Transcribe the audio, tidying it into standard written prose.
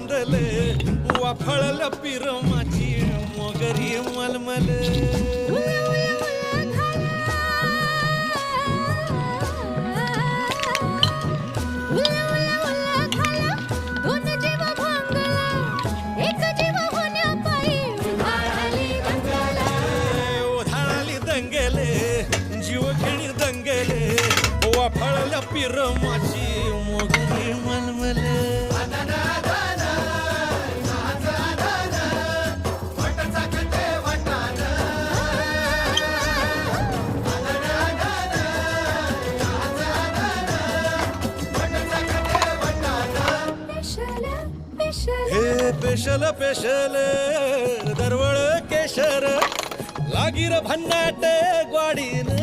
बांधले वाफळल पिरमाची मोगरी मलमल जीवघेणी दंगेले वाफळल्या पिरमाची मोगरी मलमले हे पेशल पेशल दरवळ केशर लागीर भन्नाट ग्वाडीन